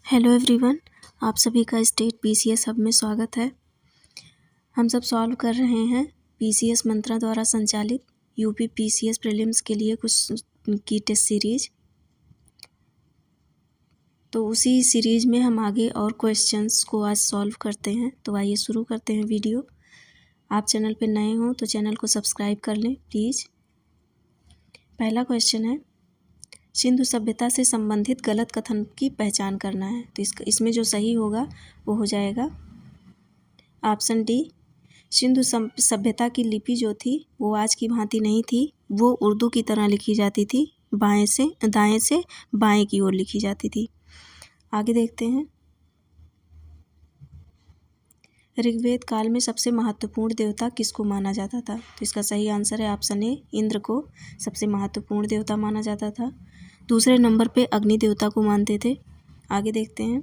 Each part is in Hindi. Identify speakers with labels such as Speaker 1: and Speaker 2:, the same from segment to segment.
Speaker 1: हेलो एवरीवन, आप सभी का स्टेट पीसीएस हब में स्वागत है। हम सब सॉल्व कर रहे हैं पीसीएस मंत्रा द्वारा संचालित यूपी पीसीएस प्रीलिम्स के लिए कुछ की टेस्ट सीरीज। तो उसी सीरीज में हम आगे और क्वेश्चंस को आज सॉल्व करते हैं। तो आइए शुरू करते हैं वीडियो। आप चैनल पर नए हो तो चैनल को सब्सक्राइब कर लें प्लीज़। पहला क्वेश्चन है, सिंधु सभ्यता से संबंधित गलत कथन की पहचान करना है। तो इसमें जो सही होगा वो हो जाएगा ऑप्शन डी। सिंधु सभ्यता की लिपि जो थी वो आज की भांति नहीं थी, वो उर्दू की तरह लिखी जाती थी, दाएं से बाएं की ओर लिखी जाती थी। आगे देखते हैं, ऋग्वेद काल में सबसे महत्वपूर्ण देवता किसको माना जाता था। तो इसका सही आंसर है ऑप्शन ए, इंद्र को सबसे महत्वपूर्ण देवता माना जाता था। दूसरे नंबर पे अग्नि देवता को मानते थे। आगे देखते हैं,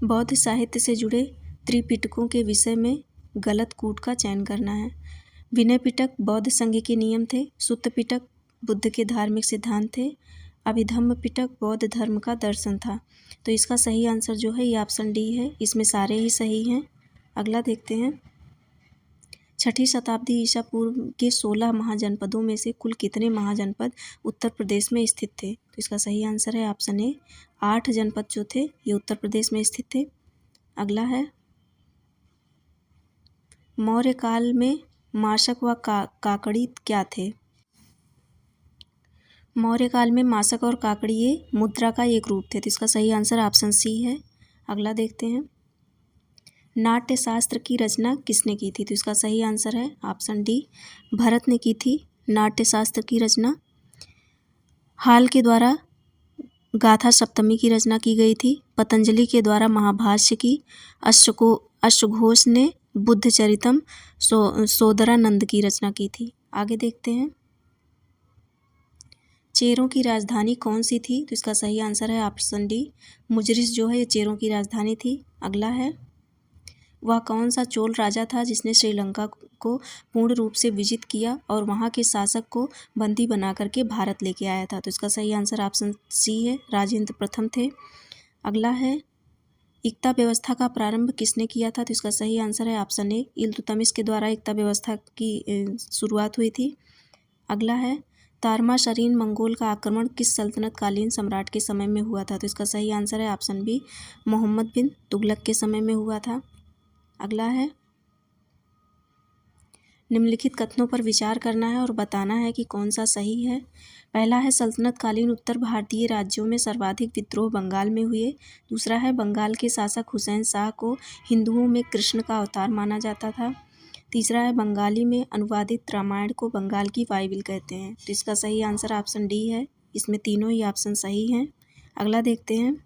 Speaker 1: बौद्ध साहित्य से जुड़े त्रिपिटकों के विषय में गलत कूट का चयन करना है। विनय पिटक बौद्ध संघ के नियम थे, सुत्त पिटक बुद्ध के धार्मिक सिद्धांत थे, अभिधम्म पिटक बौद्ध धर्म का दर्शन था। तो इसका सही आंसर जो है ये ऑप्शन डी है, इसमें सारे ही सही हैं। अगला देखते हैं, 6ठी शताब्दी ईसा पूर्व के 16 महाजनपदों में से कुल कितने महाजनपद उत्तर प्रदेश में स्थित थे। तो इसका सही आंसर है ऑप्शन ए, 8 जनपद जो थे ये उत्तर प्रदेश में स्थित थे। अगला है, मौर्य काल में माशक व काकड़ी क्या थे। मौर्य काल में माशक और काकड़ी ये मुद्रा का एक रूप थे। तो इसका सही आंसर ऑप्शन सी है। अगला देखते हैं, नाट्य शास्त्र की रचना किसने की थी। तो इसका सही आंसर है ऑप्शन डी, भरत ने की थी नाट्य शास्त्र की रचना। हाल के द्वारा गाथा सप्तमी की रचना की गई थी। पतंजलि के द्वारा महाभाष्य की। अश्वघोष ने बुद्ध चरितम सोदरानंद की रचना की थी। आगे देखते हैं, चेरों की राजधानी कौन सी थी। तो इसका सही आंसर है ऑप्शन डी, मुजरिस जो है ये चेरों की राजधानी थी। अगला है, वह कौन सा चोल राजा था जिसने श्रीलंका को पूर्ण रूप से विजित किया और वहां के शासक को बंदी बना करके भारत लेके आया था। तो इसका सही आंसर ऑप्शन सी है, राजेंद्र प्रथम थे। अगला है, इक्ता व्यवस्था का प्रारंभ किसने किया था। तो इसका सही आंसर है ऑप्शन ए, इल्तुतमिश के द्वारा इक्ता व्यवस्था की शुरुआत हुई थी। अगला है, तारमाशरीन मंगोल का आक्रमण किस सल्तनतकालीन सम्राट के समय में हुआ था। तो इसका सही आंसर है ऑप्शन बी, मोहम्मद बिन तुगलक के समय में हुआ था। अगला है, निम्नलिखित कथनों पर विचार करना है और बताना है कि कौन सा सही है। पहला है, सल्तनतकालीन उत्तर भारतीय राज्यों में सर्वाधिक विद्रोह बंगाल में हुए। दूसरा है, बंगाल के शासक हुसैन शाह को हिंदुओं में कृष्ण का अवतार माना जाता था। तीसरा है, बंगाली में अनुवादित रामायण को बंगाल की बाइबिल कहते हैं। तो इसका सही आंसर ऑप्शन डी है, इसमें तीनों ही ऑप्शन सही हैं। अगला देखते हैं,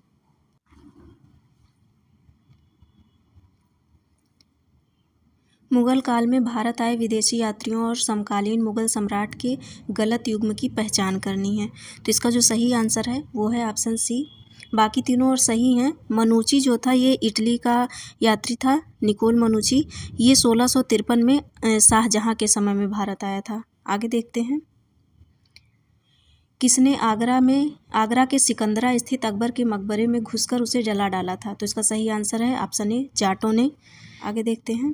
Speaker 1: मुगल काल में भारत आए विदेशी यात्रियों और समकालीन मुगल सम्राट के गलत युग्म की पहचान करनी है। तो इसका जो सही आंसर है वो है ऑप्शन सी, बाकी तीनों और सही हैं। मनुची जो था ये इटली का यात्री था, निकोल मनुची। ये 1653 में शाहजहां के समय में भारत आया था। आगे देखते हैं, किसने आगरा के सिकंदरा स्थित अकबर के मकबरे में घुसकर उसे जला डाला था। तो इसका सही आंसर है ऑप्शन ए, जाटों ने। आगे देखते हैं,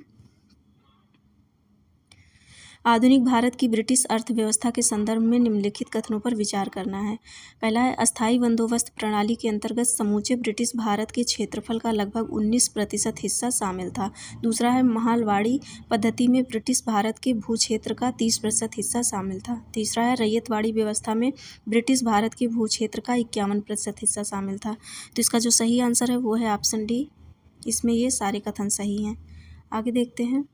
Speaker 1: आधुनिक भारत की ब्रिटिश अर्थव्यवस्था के संदर्भ में निम्नलिखित कथनों पर विचार करना है। पहला है, अस्थायी बंदोबस्त प्रणाली के अंतर्गत समूचे ब्रिटिश भारत के क्षेत्रफल का लगभग 19% हिस्सा शामिल था। दूसरा है, महालवाड़ी पद्धति में ब्रिटिश भारत के भूक्षेत्र का 30% हिस्सा शामिल था। तीसरा है, रैयतवाड़ी व्यवस्था में ब्रिटिश भारत के भूक्षेत्र का 51% हिस्सा शामिल था। तो इसका जो सही आंसर है वो है ऑप्शन डी, इसमें ये सारे कथन सही हैं। आगे देखते हैं,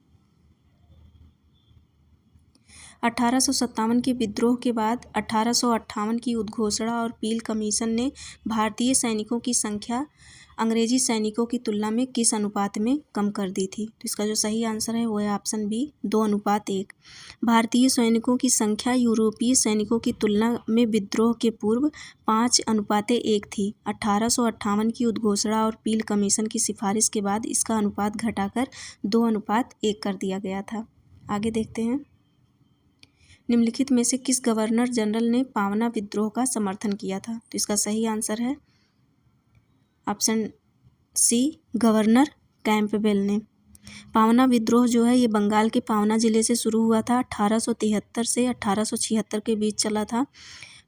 Speaker 1: 1857 के विद्रोह के बाद 1858 की उद्घोषणा और पील कमीशन ने भारतीय सैनिकों की संख्या अंग्रेजी सैनिकों की तुलना में किस अनुपात में कम कर दी थी। तो इसका जो सही आंसर है वो है ऑप्शन बी, 2:1। भारतीय सैनिकों की संख्या यूरोपीय सैनिकों की तुलना में विद्रोह के पूर्व 5:1 थी। 1858 की उद्घोषणा और पील कमीशन की सिफारिश के बाद इसका अनुपात घटाकर 2:1 कर दिया गया था। आगे देखते हैं, निम्नलिखित में से किस गवर्नर जनरल ने पावना विद्रोह का समर्थन किया था। तो इसका सही आंसर है ऑप्शन सी गवर्नर कैंपबेल ने। पावना विद्रोह जो है ये बंगाल के पावना जिले से शुरू हुआ था। 1873 से 1876 के बीच चला था।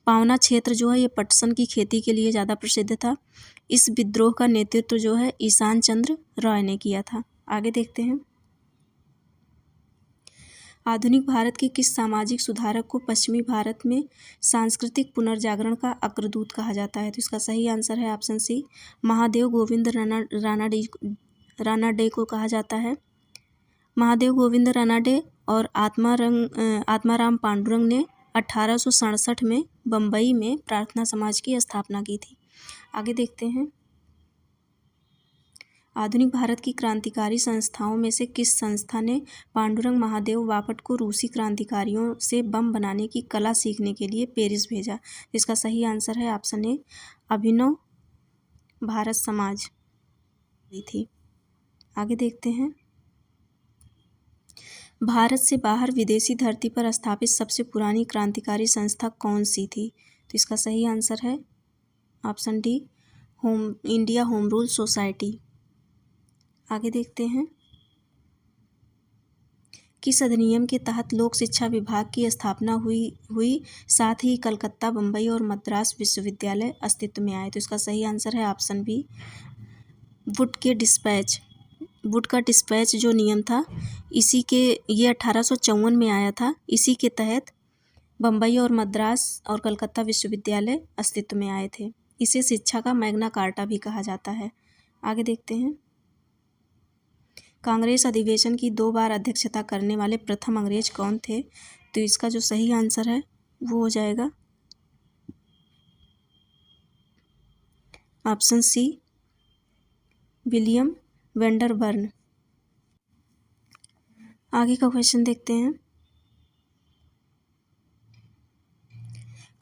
Speaker 1: पावना क्षेत्र जो है ये पटसन की खेती के लिए ज़्यादा प्रसिद्ध था। इस विद्रोह का नेतृत्व जो है ईशान चंद्र रॉय ने किया था। आगे देखते हैं। आधुनिक भारत के किस सामाजिक सुधारक को पश्चिमी भारत में सांस्कृतिक पुनर्जागरण का अग्रदूत कहा जाता है? तो इसका सही आंसर है ऑप्शन सी महादेव गोविंद रानाडे को कहा जाता है। महादेव गोविंद रानाडे और आत्माराम पांडुरंग ने 1867 में बम्बई में प्रार्थना समाज की स्थापना की थी। आगे देखते हैं। आधुनिक भारत की क्रांतिकारी संस्थाओं में से किस संस्था ने पांडुरंग महादेव बापट को रूसी क्रांतिकारियों से बम बनाने की कला सीखने के लिए पेरिस भेजा? इसका सही आंसर है ऑप्शन ए अभिनव भारत समाज थी। आगे देखते हैं। भारत से बाहर विदेशी धरती पर स्थापित सबसे पुरानी क्रांतिकारी संस्था कौन सी थी? तो इसका सही आंसर है option D India home rule society. आगे देखते हैं। किस अधिनियम के तहत लोक शिक्षा विभाग की स्थापना हुई साथ ही कलकत्ता, बम्बई और मद्रास विश्वविद्यालय अस्तित्व में आए? तो इसका सही आंसर है ऑप्शन बी वुड का डिस्पैच जो नियम था इसी के ये 1854 में आया था। इसी के तहत बम्बई और मद्रास और कलकत्ता विश्वविद्यालय अस्तित्व में आए थे। इसे शिक्षा का मैग्ना कार्टा भी कहा जाता है। आगे देखते हैं। कांग्रेस अधिवेशन की 2 बार अध्यक्षता करने वाले प्रथम अंग्रेज कौन थे? तो इसका जो सही आंसर है वो हो जाएगा ऑप्शन सी विलियम वेंडरबर्न। आगे का क्वेश्चन देखते हैं।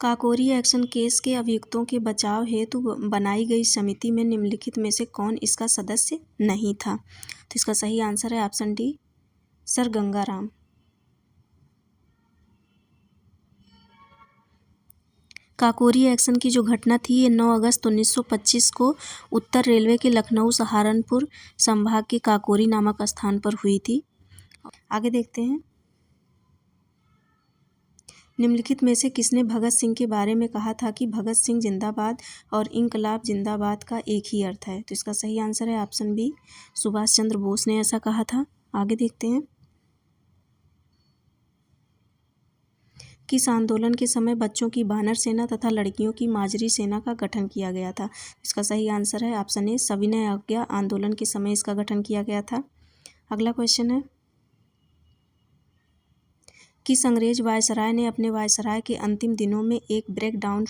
Speaker 1: काकोरी एक्शन केस के अभियुक्तों के बचाव हेतु बनाई गई समिति में निम्नलिखित में से कौन इसका सदस्य नहीं था? तो इसका सही आंसर है option D sir Gangaram. Kakori action की जो घटना थी ये 9 अगस्त 1925 को उत्तर रेलवे के लखनऊ सहारनपुर संभाग के काकोरी नामक स्थान पर हुई थी। आगे देखते हैं। निम्नलिखित में से किसने भगत सिंह के बारे में कहा था कि भगत सिंह जिंदाबाद और इंकलाब जिंदाबाद का एक ही अर्थ है? तो इसका सही आंसर है ऑप्शन बी सुभाष चंद्र बोस ने ऐसा कहा था। आगे देखते हैं। किस आंदोलन के समय बच्चों की बानर सेना तथा लड़कियों की माजरी सेना का गठन किया गया था? इसका सही आंसर है ऑप्शन ए सविनय अवज्ञा आंदोलन के समय इसका गठन किया गया था। अगला क्वेश्चन है। किस अंग्रेज वायसराय ने अपने वायसराय के अंतिम दिनों में एक ब्रेकडाउन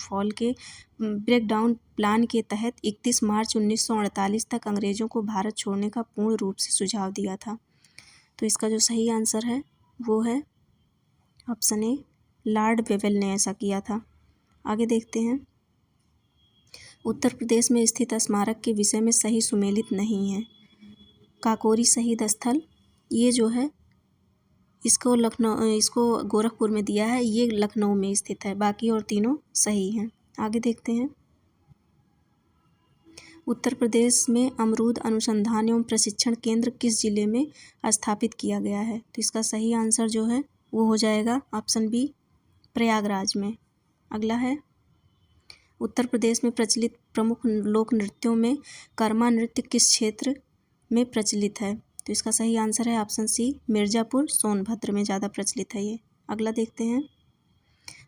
Speaker 1: प्लान के तहत 31 मार्च 1948 तक अंग्रेजों को भारत छोड़ने का पूर्ण रूप से सुझाव दिया था? तो इसका जो सही आंसर है वो है ऑप्शन ए लॉर्ड वेवेल ने ऐसा किया था। आगे देखते हैं। उत्तर प्रदेश में स्थित स्मारक के विषय में सही सुमेलित नहीं है। काकोरी शहीद स्थल ये जो है इसको गोरखपुर में दिया है, ये लखनऊ में स्थित है, बाकी और तीनों सही हैं। आगे देखते हैं। उत्तर प्रदेश में अमरूद अनुसंधान एवं प्रशिक्षण केंद्र किस जिले में स्थापित किया गया है? तो इसका सही आंसर जो है वो हो जाएगा ऑप्शन बी प्रयागराज में। अगला है। उत्तर प्रदेश में प्रचलित प्रमुख लोक नृत्यों में कर्मा नृत्य किस क्षेत्र में प्रचलित है? तो इसका सही आंसर है ऑप्शन सी मिर्ज़ापुर सोनभद्र में ज़्यादा प्रचलित है ये। अगला देखते हैं।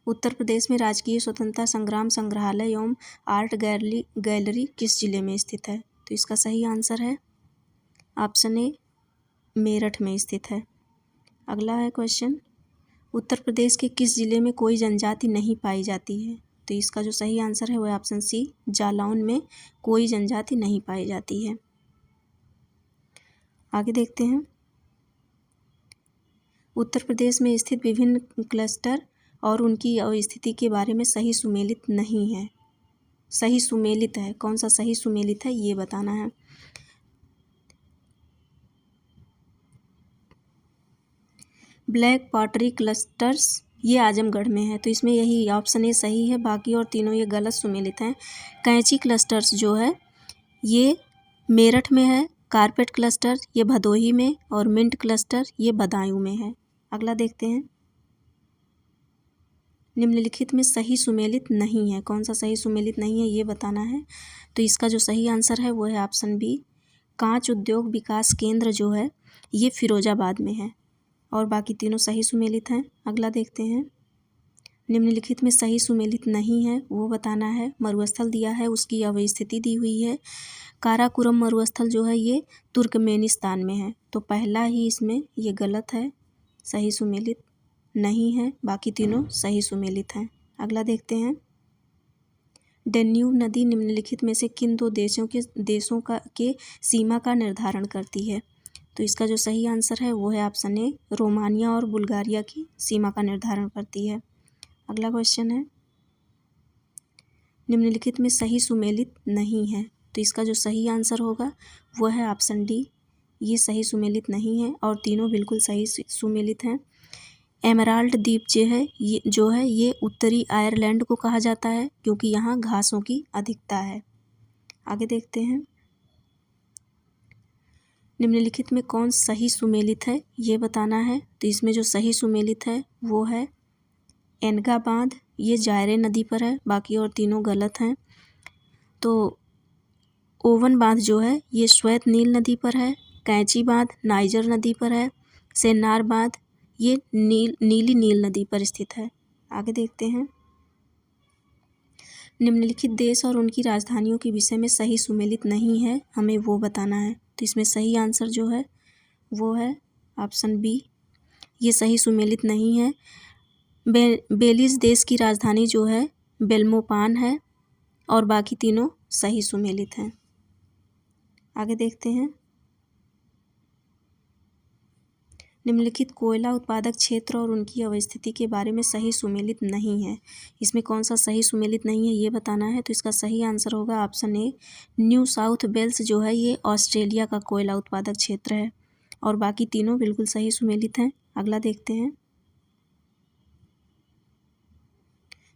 Speaker 1: उत्तर प्रदेश में राजकीय स्वतंत्रता संग्राम संग्रहालय एवं आर्ट गैलरी किस जिले में स्थित है? तो इसका सही आंसर है ऑप्शन ए मेरठ में स्थित है। अगला है क्वेश्चन। उत्तर प्रदेश के किस जिले में कोई जनजाति नहीं पाई जाती है? तो इसका जो सही आंसर है वो ऑप्शन सी जालौन में कोई जनजाति नहीं पाई जाती है। आगे देखते हैं। उत्तर प्रदेश में स्थित विभिन्न क्लस्टर और उनकी स्थिति के बारे में सही सुमेलित नहीं है। सही सुमेलित है, कौन सा सही सुमेलित है ये बताना है। ब्लैक पॉटरी क्लस्टर्स ये आजमगढ़ में है, तो इसमें यही ऑप्शन ए सही है, बाकी और तीनों ये गलत सुमेलित हैं। कैंची क्लस्टर्स जो है ये मेरठ में है। कारपेट क्लस्टर ये भदोही में, और मिंट क्लस्टर ये बदायूं में है। अगला देखते हैं। निम्नलिखित में सही सुमेलित नहीं है। कौन सा सही सुमेलित नहीं है ये बताना है। तो इसका जो सही आंसर है वो है ऑप्शन बी, कांच उद्योग विकास केंद्र जो है ये फिरोजाबाद में है, और बाकी तीनों सही सुमेलित हैं। अगला देखते हैं। निम्नलिखित में सही सुमेलित नहीं है वो बताना है। मरुस्थल दिया है, उसकी अवस्थिति दी हुई है। काराकोरम मरुस्थल जो है ये तुर्कमेनिस्तान में है, तो पहला ही इसमें ये गलत है, सही सुमेलित नहीं है। बाकी तीनों सही सुमेलित हैं। अगला देखते हैं। डेन्यूब नदी निम्नलिखित में से किन दो देशों के सीमा का निर्धारण करती है। तो इसका जो सही आंसर है वो है ऑप्शन ए, रोमानिया और बुल्गारिया की सीमा का निर्धारण करती है। अगला क्वेश्चन है। निम्नलिखित में सही सुमेलित नहीं है, तो इसका जो सही आंसर होगा वो है ऑप्शन डी, ये सही सुमेलित नहीं है, और तीनों बिल्कुल सही सुमेलित हैं। एमराल्ड द्वीप जो है ये उत्तरी आयरलैंड को कहा जाता है, क्योंकि यहाँ घासों की अधिकता है। आगे देखते हैं। निम्नलिखित में कौन सही सुमेलित है ये बताना है। तो इसमें जो सही सुमेलित है वो है एनगा बांध, ये जायरे नदी पर है। बाकी और तीनों गलत हैं। तो ओवन बांध जो है ये श्वेत नील नदी पर है। कैंची बांध नाइजर नदी पर है। सेन्नार बांध ये नीली नील नदी पर स्थित है। आगे देखते हैं। निम्नलिखित देश और उनकी राजधानियों के विषय में सही सुमेलित नहीं है, हमें वो बताना है। तो इसमें सही आंसर जो है वो है ऑप्शन बी, ये सही सुमेलित नहीं है। बेलिज़ देश की राजधानी जो है बेल्मोपान है, और बाकी तीनों सही सुमेलित हैं। आगे देखते हैं। निम्नलिखित कोयला उत्पादक क्षेत्र और उनकी अवस्थिति के बारे में सही सुमेलित नहीं है। इसमें कौन सा सही सुमेलित नहीं है ये बताना है। तो इसका सही आंसर होगा option A, New South Wales जो है ये ऑस्ट्रेलिया का कोयला उत्पादक क्षेत्र है, और बाकी तीनों बिल्कुल सही सुमेलित हैं। अगला देखते हैं।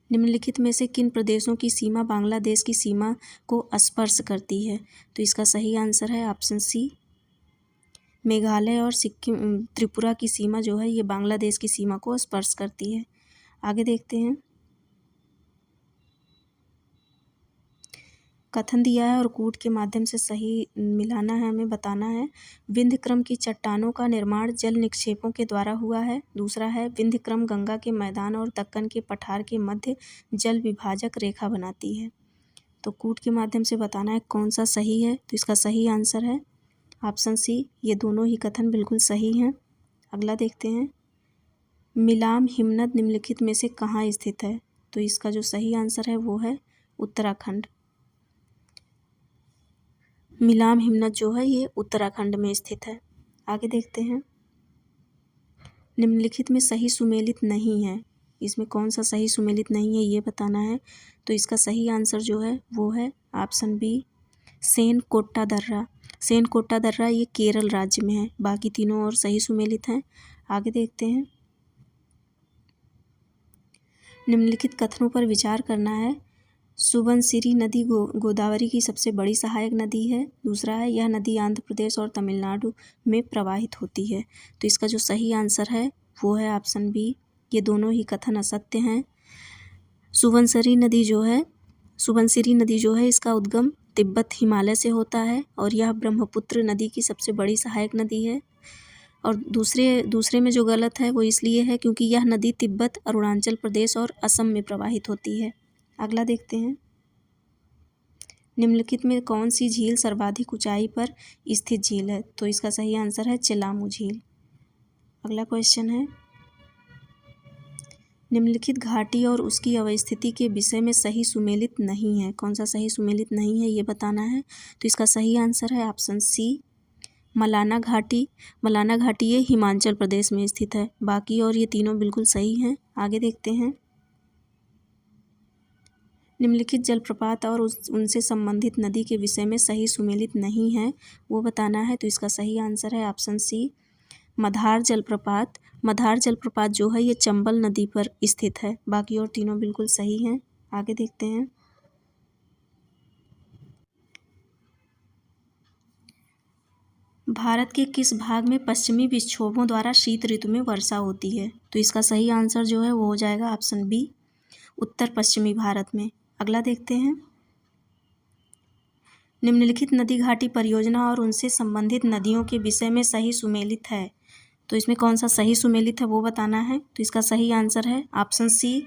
Speaker 1: निम्नलिखित में से किन प्रदेशों की सीमा बांग्लादेश की सीमा को स्पर्श करती है। तो इसका सही आंसर है ऑप्शन सी, मेघालय और सिक्किम त्रिपुरा की सीमा जो है ये बांग्लादेश की सीमा को स्पर्श करती है। आगे देखते हैं। कथन दिया है और कूट के माध्यम से सही मिलाना है, हमें बताना है। विंध्यक्रम की चट्टानों का निर्माण जल निक्षेपों के द्वारा हुआ है। दूसरा है विंध्यक्रम गंगा के मैदान और दक्कन के पठार के मध्य जल विभाजक रेखा बनाती है। तो कूट के माध्यम से बताना है कौन सा सही है। तो इसका सही आंसर है ऑप्शन सी, ये दोनों ही कथन बिल्कुल सही हैं। अगला देखते हैं। मिलाम हिमनद निम्नलिखित में से कहाँ स्थित है। तो इसका जो सही आंसर है वो है उत्तराखंड। मिलाम हिमनद जो है ये उत्तराखंड में स्थित है। आगे देखते हैं। निम्नलिखित में सही सुमेलित नहीं है, इसमें कौन सा सही सुमेलित नहीं है ये बताना है। तो इसका सही आंसर जो है वो है ऑप्शन बी, सेनकोट्टा दर्रा। सेनकोट्टा दर्रा ये केरल राज्य में है। बाकी तीनों और सही सुमेलित हैं। आगे देखते हैं। निम्नलिखित कथनों पर विचार करना है। सुबनसिरी नदी गोदावरी की सबसे बड़ी सहायक नदी है। दूसरा है यह नदी आंध्र प्रदेश और तमिलनाडु में प्रवाहित होती है। तो इसका जो सही आंसर है वो है ऑप्शन बी, ये दोनों ही कथन असत्य हैं। सुबनसिरी नदी जो है इसका उद्गम तिब्बत हिमालय से होता है, और यह ब्रह्मपुत्र नदी की सबसे बड़ी सहायक नदी है। और दूसरे में जो गलत है वो इसलिए है क्योंकि यह नदी तिब्बत, अरुणाचल प्रदेश और असम में प्रवाहित होती है। अगला देखते हैं। निम्नलिखित में कौन सी झील सर्वाधिक ऊंचाई पर स्थित झील है। तो इसका सही आंसर है चेलामू झील। अगला क्वेश्चन है। निम्नलिखित घाटी और उसकी अवस्थिति के विषय में सही सुमेलित नहीं है। कौन सा सही सुमेलित नहीं है ये बताना है। तो इसका सही आंसर है ऑप्शन सी, मलाना घाटी। मलाना घाटी ये हिमाचल प्रदेश में स्थित है। बाकी और ये तीनों बिल्कुल सही हैं। आगे देखते हैं। निम्नलिखित जलप्रपात और उनसे संबंधित नदी के विषय में सही सुमेलित नहीं है, वो बताना है। तो इसका सही आंसर है ऑप्शन सी, मधार जलप्रपात। मधार जलप्रपात जो है ये चंबल नदी पर स्थित है। बाकी और तीनों बिल्कुल सही हैं। आगे देखते हैं। भारत के किस भाग में पश्चिमी विक्षोभों द्वारा शीत ऋतु में वर्षा होती है? तो इसका सही आंसर जो है वो हो जाएगा ऑप्शन बी, उत्तर पश्चिमी भारत में। अगला देखते हैं, निम्नलिखित नदी घाटी परियोजना और उनसे संबंधित नदियों के विषय में सही सुमेलित है। तो इसमें कौन सा सही सुमेलित है वो बताना है। तो इसका सही आंसर है ऑप्शन सी,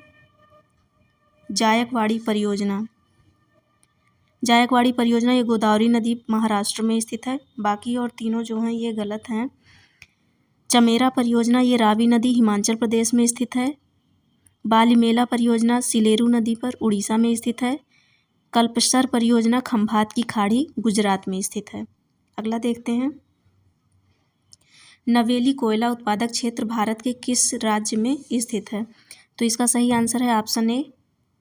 Speaker 1: जायकवाड़ी परियोजना। जायकवाड़ी परियोजना ये गोदावरी नदी महाराष्ट्र में स्थित है। बाकी और तीनों जो हैं ये गलत हैं। चमेरा परियोजना ये रावी नदी हिमाचल प्रदेश में स्थित है। बालीमेला परियोजना सिलेरू नदी पर उड़ीसा में स्थित है। कल्पसर परियोजना खंभात की खाड़ी गुजरात में स्थित है। अगला देखते हैं, नवेली कोयला उत्पादक क्षेत्र भारत के किस राज्य में स्थित है? तो इसका सही आंसर है ऑप्शन ए,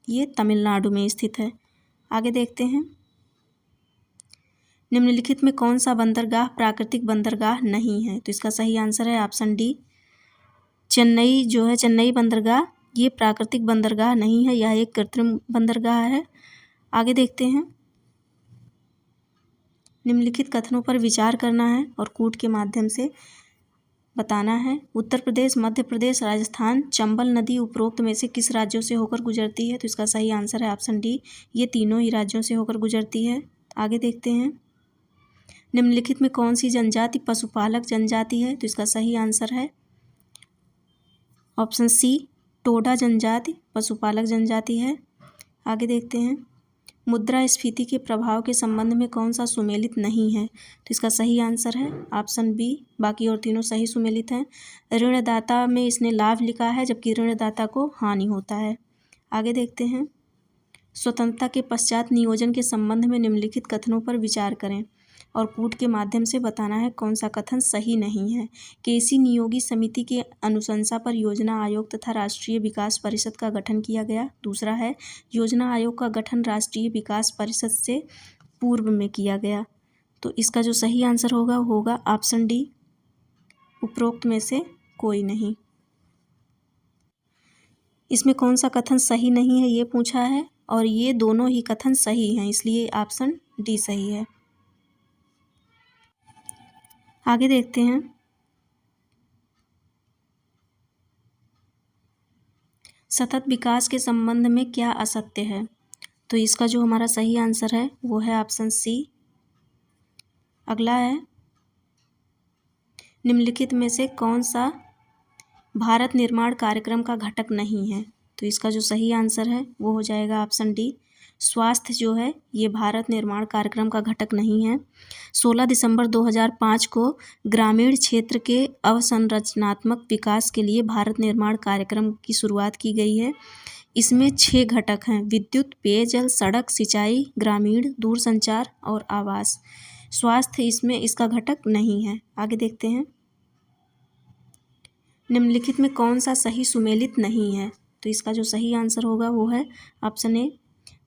Speaker 1: ये तमिलनाडु में स्थित है। आगे देखते हैं, निम्नलिखित में कौन सा बंदरगाह प्राकृतिक बंदरगाह नहीं है? तो इसका सही आंसर है ऑप्शन डी, चेन्नई जो है, चेन्नई बंदरगाह ये प्राकृतिक बंदरगाह नहीं है, यह एक कृत्रिम बंदरगाह है। आगे देखते हैं, निम्नलिखित कथनों पर विचार करना है और कूट के माध्यम से बताना है। उत्तर प्रदेश, मध्य प्रदेश, राजस्थान, चंबल नदी उपरोक्त में से किस राज्यों से होकर गुजरती है? तो इसका सही आंसर है ऑप्शन डी, ये तीनों ही राज्यों से होकर गुजरती है। आगे देखते हैं, निम्नलिखित में कौन सी जनजाति पशुपालक जनजाति है? तो इसका सही आंसर है ऑप्शन सी, टोडा जनजाति पशुपालक जनजाति है। आगे देखते हैं, मुद्रास्फीति के प्रभाव के संबंध में कौन सा सुमेलित नहीं है? तो इसका सही आंसर है ऑप्शन बी, बाकी और तीनों सही सुमेलित हैं। ऋणदाता में इसने लाभ लिखा है जबकि ऋणदाता को हानि होता है। आगे देखते हैं, स्वतंत्रता के पश्चात नियोजन के संबंध में निम्नलिखित कथनों पर विचार करें और कूट के माध्यम से बताना है कौन सा कथन सही नहीं है। केसी नियोगी समिति के अनुशंसा पर योजना आयोग तथा राष्ट्रीय विकास परिषद का गठन किया गया। दूसरा है, योजना आयोग का गठन राष्ट्रीय विकास परिषद से पूर्व में किया गया। तो इसका जो सही आंसर होगा ऑप्शन डी, उपरोक्त में से कोई नहीं। इसमें कौन सा कथन सही नहीं है ये पूछा है और ये दोनों ही कथन सही हैं, इसलिए ऑप्शन डी सही है। आगे देखते हैं, सतत विकास के संबंध में क्या असत्य है? तो इसका जो हमारा सही आंसर है वो है ऑप्शन सी। अगला है, निम्नलिखित में से कौन सा भारत निर्माण कार्यक्रम का घटक नहीं है? तो इसका जो सही आंसर है वो हो जाएगा ऑप्शन डी, स्वास्थ्य जो है ये भारत निर्माण कार्यक्रम का घटक नहीं है। 16 दिसंबर 2005 को ग्रामीण क्षेत्र के अवसंरचनात्मक विकास के लिए भारत निर्माण कार्यक्रम की शुरुआत की गई है। इसमें 6 घटक हैं, विद्युत, पेयजल, सड़क, सिंचाई, ग्रामीण, दूरसंचार और आवास। स्वास्थ्य इसमें इसका घटक नहीं है। आगे देखते हैं, निम्नलिखित में कौन सा सही सुमेलित नहीं है? तो इसका जो सही आंसर होगा वो है ऑप्शन ए,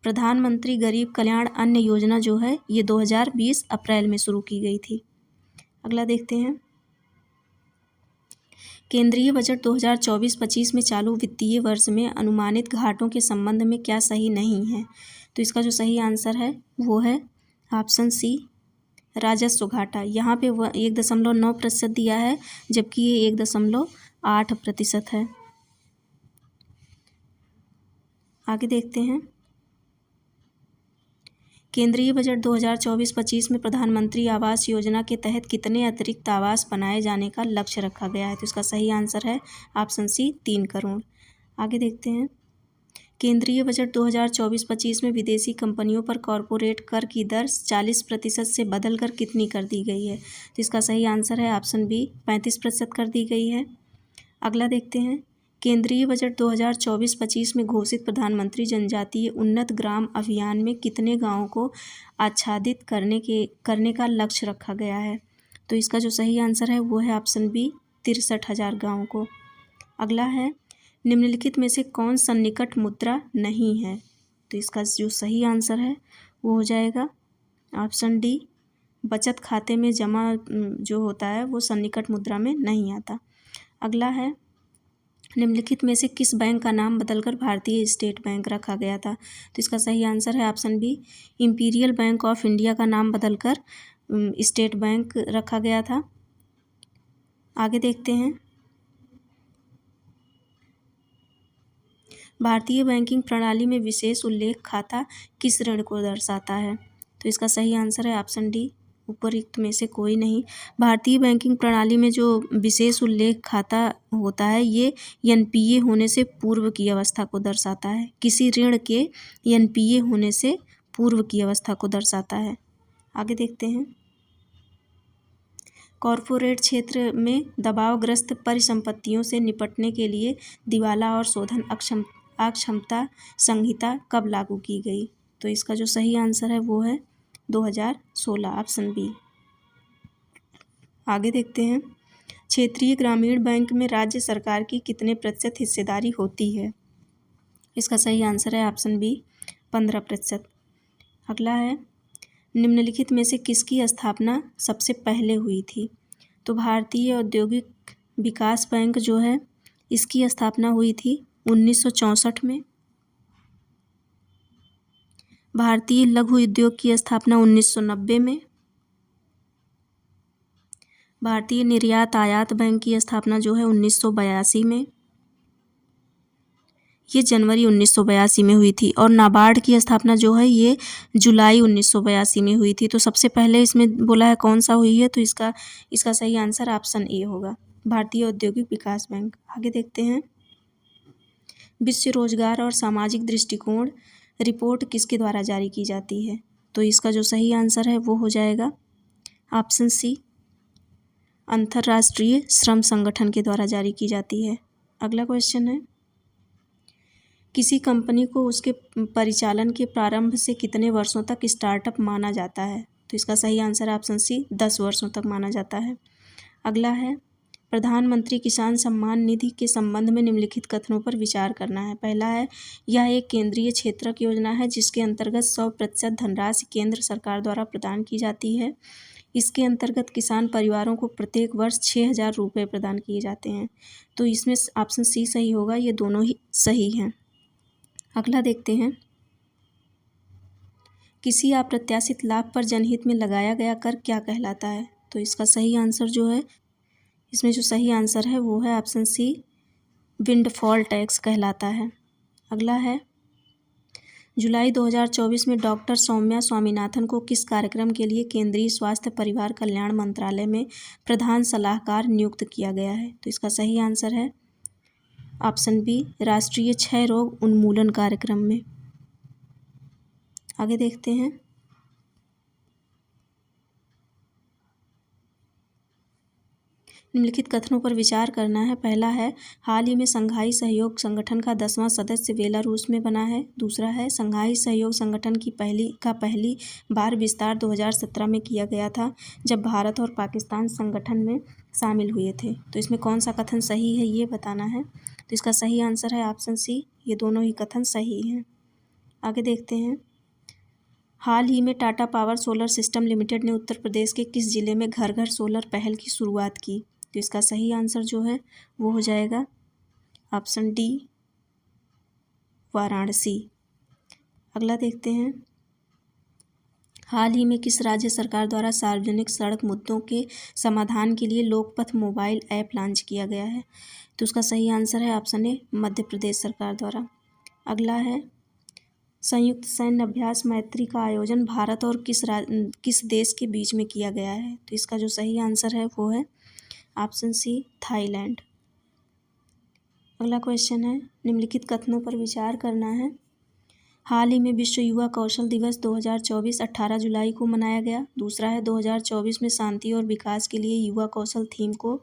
Speaker 1: प्रधानमंत्री गरीब कल्याण अन्न योजना जो है ये 2020 अप्रैल में शुरू की गई थी। अगला देखते हैं, केंद्रीय बजट 2024-25 में चालू वित्तीय वर्ष में अनुमानित घाटों के संबंध में क्या सही नहीं है? तो इसका जो सही आंसर है वो है ऑप्शन सी, राजस्व घाटा। यहाँ पे 1.9% दिया है जबकि ये 1.8% है। आगे देखते हैं, केंद्रीय बजट 2024-25 में प्रधानमंत्री आवास योजना के तहत कितने अतिरिक्त आवास बनाए जाने का लक्ष्य रखा गया है? तो इसका सही आंसर है ऑप्शन सी, 3 करोड़। आगे देखते हैं, केंद्रीय बजट 2024-25 में विदेशी कंपनियों पर कॉरपोरेट कर की दर 40% से बदलकर कितनी कर दी गई है? तो इसका सही आंसर है ऑप्शन बी, 35% कर दी गई है। अगला देखते हैं, केंद्रीय बजट 2024-25 में घोषित प्रधानमंत्री जनजातीय उन्नत ग्राम अभियान में कितने गांवों को आच्छादित करने का लक्ष्य रखा गया है? तो इसका जो सही आंसर है वो है ऑप्शन बी, 63,000 गाँवों को। अगला है, निम्नलिखित में से कौन सन्निकट मुद्रा नहीं है? तो इसका जो सही आंसर है वो हो जाएगा ऑप्शन डी, बचत खाते में जमा जो होता है वो सन्निकट मुद्रा में नहीं आता। अगला है, निम्नलिखित में से किस बैंक का नाम बदलकर भारतीय स्टेट बैंक रखा गया था? तो इसका सही आंसर है option B, Imperial Bank of India का नाम बदलकर स्टेट बैंक रखा गया था। आगे देखते हैं, भारतीय बैंकिंग प्रणाली में विशेष उल्लेख खाता किस ऋण को दर्शाता है? तो इसका सही आंसर है ऑप्शन डी, उपरोक्त में से कोई नहीं। भारतीय बैंकिंग प्रणाली में जो विशेष उल्लेख खाता होता है ये एनपीए होने से पूर्व की अवस्था को दर्शाता है। किसी ऋण के एनपीए होने से पूर्व की अवस्था को दर्शाता है। आगे देखते हैं, कॉरपोरेट क्षेत्र में दबावग्रस्त परिसंपत्तियों से निपटने के लिए दिवाला और शोधन अक्षमता संहिता कब लागू की गई? तो इसका जो सही आंसर है वो है 2016, ऑप्शन बी। आगे देखते हैं, क्षेत्रीय ग्रामीण बैंक में राज्य सरकार की कितने प्रतिशत हिस्सेदारी होती है? इसका सही आंसर है ऑप्शन बी, 15%। अगला है, निम्नलिखित में से किसकी स्थापना सबसे पहले हुई थी? तो भारतीय औद्योगिक विकास बैंक जो है इसकी स्थापना हुई थी 1964 में। भारतीय लघु उद्योग की स्थापना 1990 में। भारतीय निर्यात आयात बैंक की स्थापना जो है 1982 में, ये जनवरी 1982 में हुई थी। और नाबार्ड की स्थापना जो है ये जुलाई 1982 में हुई थी। तो सबसे पहले इसमें बोला है कौन सा हुई है, तो इसका सही आंसर ऑप्शन ए होगा, भारतीय औद्योगिक विकास बैंक। आगे देखते हैं, विश्व रोजगार और सामाजिक दृष्टिकोण रिपोर्ट किसके द्वारा जारी की जाती है? तो इसका जो सही आंसर है वो हो जाएगा ऑप्शन सी, अंतर्राष्ट्रीय श्रम संगठन के द्वारा जारी की जाती है। अगला क्वेश्चन है, किसी कंपनी को उसके परिचालन के प्रारंभ से कितने वर्षों तक स्टार्टअप माना जाता है? तो इसका सही आंसर ऑप्शन सी, 10 वर्षों तक माना जाता है। अगला है, प्रधानमंत्री किसान सम्मान निधि के संबंध में निम्नलिखित कथनों पर विचार करना है। पहला है, यह एक केंद्रीय क्षेत्रक योजना है जिसके अंतर्गत 100% धनराशि केंद्र सरकार द्वारा प्रदान की जाती है। इसके अंतर्गत किसान परिवारों को प्रत्येक वर्ष 6,000 रुपये प्रदान किए जाते हैं। तो इसमें ऑप्शन सी सही होगा, ये दोनों ही सही हैं। अगला देखते हैं, किसी अप्रत्याशित लाभ पर जनहित में लगाया गया कर क्या कहलाता है? तो इसका सही आंसर जो है, इसमें जो सही आंसर है वो है ऑप्शन सी, विंडफॉल टैक्स कहलाता है। अगला है, जुलाई 2024 में डॉक्टर सौम्या स्वामीनाथन को किस कार्यक्रम के लिए केंद्रीय स्वास्थ्य परिवार कल्याण मंत्रालय में प्रधान सलाहकार नियुक्त किया गया है? तो इसका सही आंसर है ऑप्शन बी, राष्ट्रीय क्षय रोग उन्मूलन कार्यक्रम में। आगे देखते हैं, निम्नलिखित कथनों पर विचार करना है। पहला है, हाल ही में संघाई सहयोग संगठन का 10वां सदस्य बेलारूस में बना है। दूसरा है, संघाई सहयोग संगठन की पहली बार विस्तार 2017 में किया गया था जब भारत और पाकिस्तान संगठन में शामिल हुए थे। तो इसमें कौन सा कथन सही है ये बताना है। तो इसका सही आंसर है ऑप्शन सी, ये दोनों ही कथन सही हैं। आगे देखते हैं, हाल ही में Tata power solar system limited ने उत्तर प्रदेश के किस जिले में घर घर सोलर पहल की शुरुआत की? तो इसका सही आंसर जो है वो हो जाएगा ऑप्शन डी, वाराणसी। अगला देखते हैं, हाल ही में किस राज्य सरकार द्वारा सार्वजनिक सड़क मुद्दों के समाधान के लिए लोकपथ मोबाइल ऐप लॉन्च किया गया है? तो उसका सही आंसर है ऑप्शन ए, मध्य प्रदेश सरकार द्वारा। अगला है, संयुक्त सैन्य अभ्यास मैत्री का आयोजन भारत और किस देश के बीच में किया गया है? तो इसका जो सही आंसर है वो है ऑप्शन सी, थाईलैंड। अगला क्वेश्चन है, निम्नलिखित कथनों पर विचार करना है। हाल ही में विश्व युवा कौशल दिवस 2024 18 जुलाई को मनाया गया। दूसरा है, 2024 में शांति और विकास के लिए युवा कौशल थीम को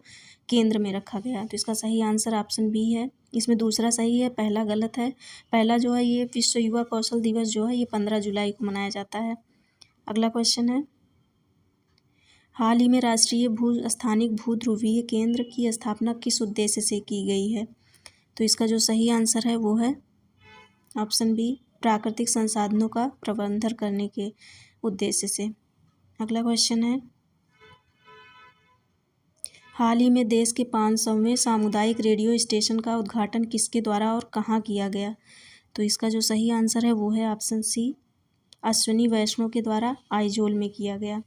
Speaker 1: केंद्र में रखा गया। तो इसका सही आंसर ऑप्शन बी है। इसमें दूसरा सही है, पहला गलत है। पहला जो है ये विश्व युवा कौशल दिवस जो है ये 15 जुलाई को मनाया जाता है। अगला क्वेश्चन है, हाल ही में राष्ट्रीय स्थानिक भूध्रुवीय केंद्र की स्थापना किस उद्देश्य से की गई है? तो इसका जो सही आंसर है वो है ऑप्शन बी, प्राकृतिक संसाधनों का प्रबंधन करने के उद्देश्य से। अगला क्वेश्चन है, हाल ही में देश के 500वें सामुदायिक रेडियो स्टेशन का उद्घाटन किसके द्वारा और कहाँ किया गया? तो इसका जो सही आंसर है वो है ऑप्शन सी, अश्विनी वैष्णव के द्वारा आइजोल में किया गया।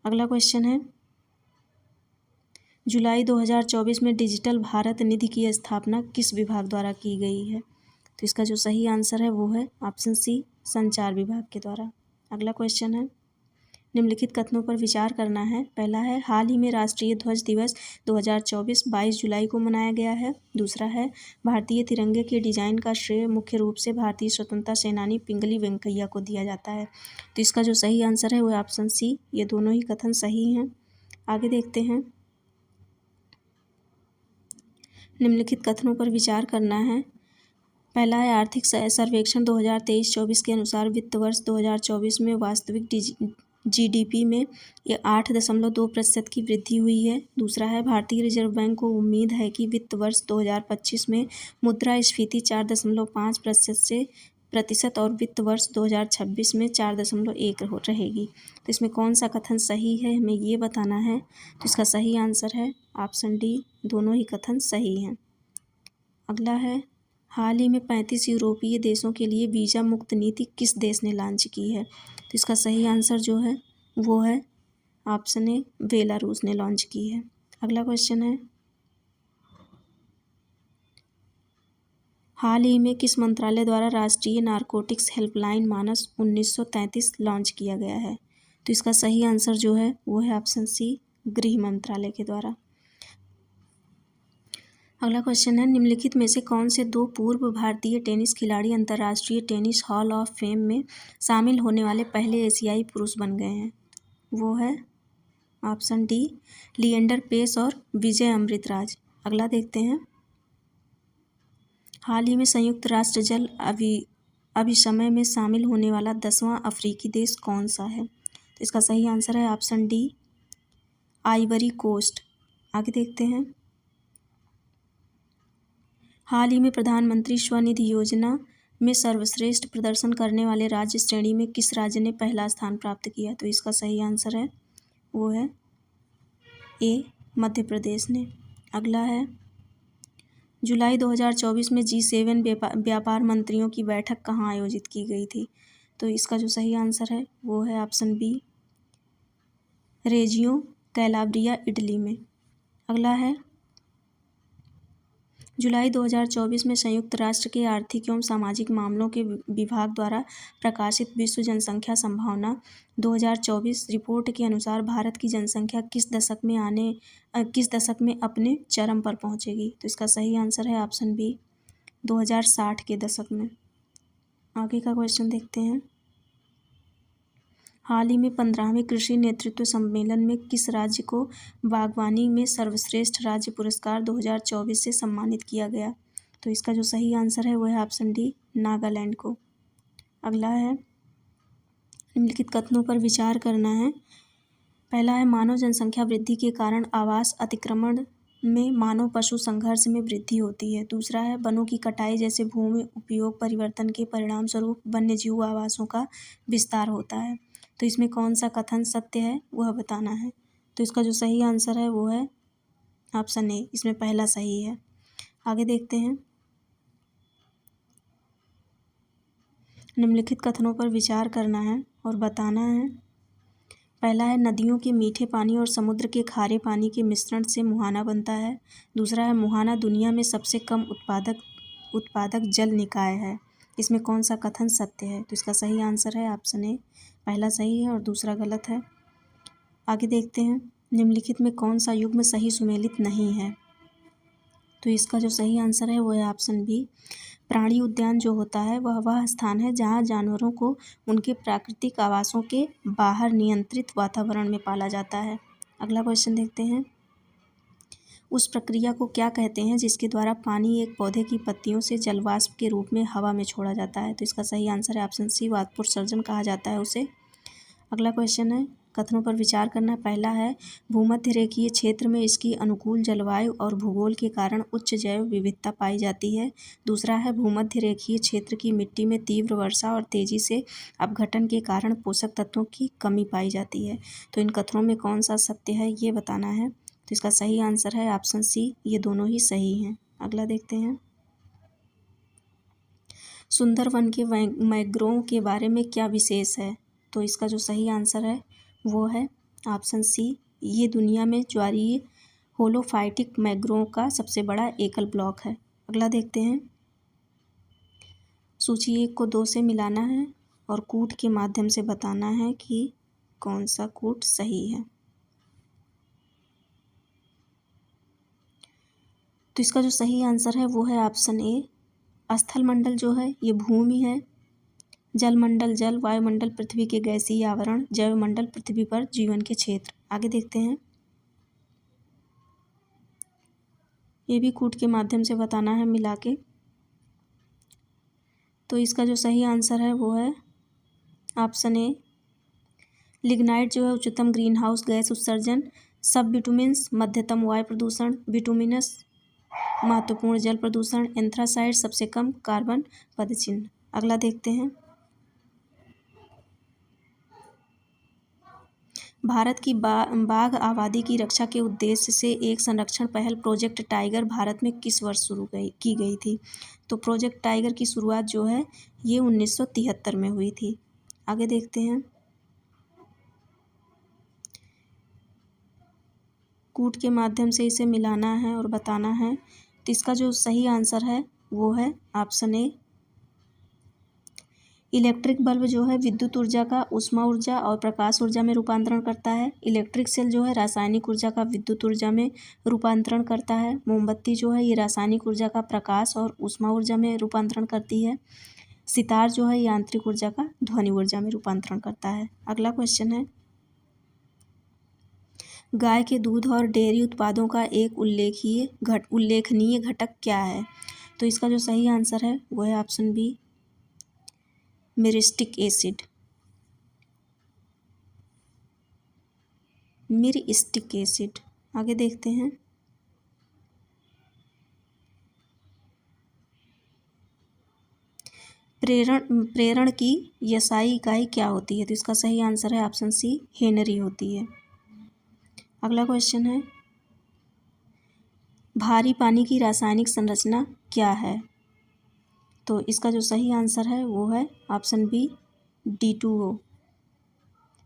Speaker 1: अगला क्वेश्चन है, जुलाई 2024 में डिजिटल भारत निधि की स्थापना किस विभाग द्वारा की गई है? तो इसका जो सही आंसर है वो है ऑप्शन सी, संचार विभाग के द्वारा। अगला क्वेश्चन है, निम्नलिखित कथनों पर विचार करना है। पहला है, हाल ही में राष्ट्रीय ध्वज दिवस 2024 22 जुलाई को मनाया गया है। दूसरा है, भारतीय तिरंगे के डिजाइन का श्रेय मुख्य रूप से भारतीय स्वतंत्रता सेनानी पिंगली वेंकैया को दिया जाता है। तो इसका जो सही आंसर है वो है ऑप्शन सी, ये दोनों ही कथन सही हैं। आगे देखते हैं, निम्नलिखित कथनों पर विचार करना है। पहला है, आर्थिक सर्वेक्षण 2023-24 के अनुसार वित्त वर्ष 2024 में वास्तविक जीडीपी में ये 8.2% की वृद्धि हुई है। दूसरा है, भारतीय रिजर्व बैंक को उम्मीद है कि वित्त वर्ष 2025 में मुद्रास्फीति 4.5% और वित्त वर्ष 2026 में 4.1 रहेगी। तो इसमें कौन सा कथन सही है हमें ये बताना है। तो इसका सही आंसर है ऑप्शन डी, दोनों ही कथन सही हैं। अगला है, हाल ही में 35 यूरोपीय देशों के लिए वीज़ा मुक्त नीति किस देश ने लॉन्च की है? तो इसका सही आंसर जो है वो है ऑप्शन ए, बेलारूस ने लॉन्च की है। अगला क्वेश्चन है, हाल ही में किस मंत्रालय द्वारा राष्ट्रीय नारकोटिक्स हेल्पलाइन मानस 1933 लॉन्च किया गया है? तो इसका सही आंसर जो है वो है ऑप्शन सी, गृह मंत्रालय के द्वारा। अगला क्वेश्चन है, निम्नलिखित में से कौन से दो पूर्व भारतीय टेनिस खिलाड़ी अंतर्राष्ट्रीय टेनिस हॉल ऑफ फेम में शामिल होने वाले पहले एशियाई पुरुष बन गए हैं? वो है ऑप्शन डी, लिएंडर पेस और विजय अमृतराज। अगला देखते हैं, हाल ही में संयुक्त राष्ट्र जल अभिसमय में शामिल होने वाला 10वां अफ्रीकी देश कौन सा है? तो इसका सही आंसर है ऑप्शन डी, आइवरी कोस्ट। आगे देखते हैं, हाल ही में प्रधानमंत्री स्वनिधि योजना में सर्वश्रेष्ठ प्रदर्शन करने वाले राज्य श्रेणी में किस राज्य ने पहला स्थान प्राप्त किया? तो इसका सही आंसर है वो है ए, मध्य प्रदेश ने। अगला है, जुलाई 2024 में G7 व्यापार मंत्रियों की बैठक कहाँ आयोजित की गई थी? तो इसका जो सही आंसर है वो है ऑप्शन बी, रेजियो कैलाब्रिया, इटली में। अगला है, जुलाई 2024 में संयुक्त राष्ट्र के आर्थिक एवं सामाजिक मामलों के विभाग द्वारा प्रकाशित विश्व जनसंख्या संभावना 2024 रिपोर्ट के अनुसार भारत की जनसंख्या किस दशक में अपने चरम पर पहुंचेगी? तो इसका सही आंसर है ऑप्शन बी, 2060 के दशक में। आगे का क्वेश्चन देखते हैं, हाल ही में 15वें कृषि नेतृत्व सम्मेलन में किस राज्य को बागवानी में सर्वश्रेष्ठ राज्य पुरस्कार 2024 से सम्मानित किया गया? तो इसका जो सही आंसर है वो है ऑप्शन डी, नागालैंड को। अगला है, निम्नलिखित कथनों पर विचार करना है। पहला है, मानव जनसंख्या वृद्धि के कारण आवास अतिक्रमण में मानव पशु संघर्ष में वृद्धि होती है। दूसरा है, वनों की कटाई जैसे भूमि उपयोग परिवर्तन के परिणाम स्वरूप वन्यजीव आवासों का विस्तार होता है। तो इसमें कौन सा कथन सत्य है वह बताना है। तो इसका जो सही आंसर है वो है ऑप्शन ए, इसमें पहला सही है। आगे देखते हैं, निम्नलिखित कथनों पर विचार करना है और बताना है। पहला है, नदियों के मीठे पानी और समुद्र के खारे पानी के मिश्रण से मुहाना बनता है। दूसरा है, मुहाना दुनिया में सबसे कम उत्पादक जल निकाय है। इसमें कौन सा कथन सत्य है? तो इसका सही आंसर है ऑप्शन ए, पहला सही है और दूसरा गलत है। आगे देखते हैं, निम्नलिखित में कौन सा युग्म सही सुमेलित नहीं है? तो इसका जो सही आंसर है वो है ऑप्शन बी, प्राणी उद्यान जो होता है वह स्थान है जहाँ जानवरों को उनके प्राकृतिक आवासों के बाहर नियंत्रित वातावरण में पाला जाता है। अगला क्वेश्चन देखते हैं, उस प्रक्रिया को क्या कहते हैं जिसके द्वारा पानी एक पौधे की पत्तियों से जलवाष्प के रूप में हवा में छोड़ा जाता है? तो इसका सही आंसर है ऑप्शन सी, वाष्पोत्सर्जन कहा जाता है उसे। अगला क्वेश्चन है, कथनों पर विचार करना। पहला है, भूमध्य रेखीय क्षेत्र में इसकी अनुकूल जलवायु और भूगोल के कारण उच्च जैव विविधता पाई जाती है। दूसरा है, भूमध्य रेखीय क्षेत्र की मिट्टी में तीव्र वर्षा और तेजी से अपघटन के कारण पोषक तत्वों की कमी पाई जाती है। तो इन कथनों में कौन सा सत्य है ये बताना है। तो इसका सही आंसर है ऑप्शन सी, ये दोनों ही सही हैं। अगला देखते हैं, सुंदरवन के मैंग्रोव के बारे में क्या विशेष है? तो इसका जो सही आंसर है वो है ऑप्शन सी, ये दुनिया में ज्वारीय होलोफाइटिक मैंग्रोव का सबसे बड़ा एकल ब्लॉक है। अगला देखते हैं। सूची 1 को 2 से मिलाना है और कूट के माध्यम से बताना है कि कौन सा कूट सही है। तो इसका जो सही आंसर है वो है ऑप्शन ए। स्थल मंडल जो है ये भूमि है, जलमंडल जल, वायुमंडल पृथ्वी के गैसीय आवरण, जैवमंडल पृथ्वी पर जीवन के क्षेत्र। आगे देखते हैं। ये भी कूट के माध्यम से बताना है मिला के। तो इसका जो सही आंसर है वो है ऑप्शन ए। लिग्नाइट जो है उच्चतम ग्रीन हाउस गैस उत्सर्जन, सब बिटुमिन्स मध्यतम वायु प्रदूषण, बिटुमिनस महत्वपूर्ण जल प्रदूषण, एंथ्रासाइड सबसे कम कार्बन पदचिह्न। अगला देखते हैं। भारत की बाघ आबादी की रक्षा के उद्देश्य से एक संरक्षण पहल प्रोजेक्ट टाइगर भारत में किस वर्ष शुरू की गई थी? तो प्रोजेक्ट टाइगर की शुरुआत जो है ये 1973 में हुई थी। आगे देखते हैं। कूट के माध्यम से इसे मिलाना है और बताना है। तो इसका जो सही आंसर है वो है ऑप्शन ए। इलेक्ट्रिक बल्ब जो है विद्युत ऊर्जा का ऊष्मा ऊर्जा और प्रकाश ऊर्जा में रूपांतरण करता है। इलेक्ट्रिक सेल जो है रासायनिक ऊर्जा का विद्युत ऊर्जा में रूपांतरण करता है। मोमबत्ती जो है ये रासायनिक ऊर्जा का प्रकाश और ऊष्मा ऊर्जा में रूपांतरण करती है। सितार जो है यांत्रिक ऊर्जा का ध्वनि ऊर्जा में रूपांतरण करता है। अगला क्वेश्चन है। गाय के दूध और डेयरी उत्पादों का एक उल्लेखनीय घटक क्या है? तो इसका जो सही आंसर है वो है option B, myristic acid. Myristic acid. आगे देखते हैं। प्रेरण की यसाई इकाई क्या होती है? तो इसका सही आंसर है ऑप्शन सी, हेनरी होती है। अगला क्वेश्चन है। भारी पानी की रासायनिक संरचना क्या है? तो इसका जो सही आंसर है वो है ऑप्शन बी, D2O,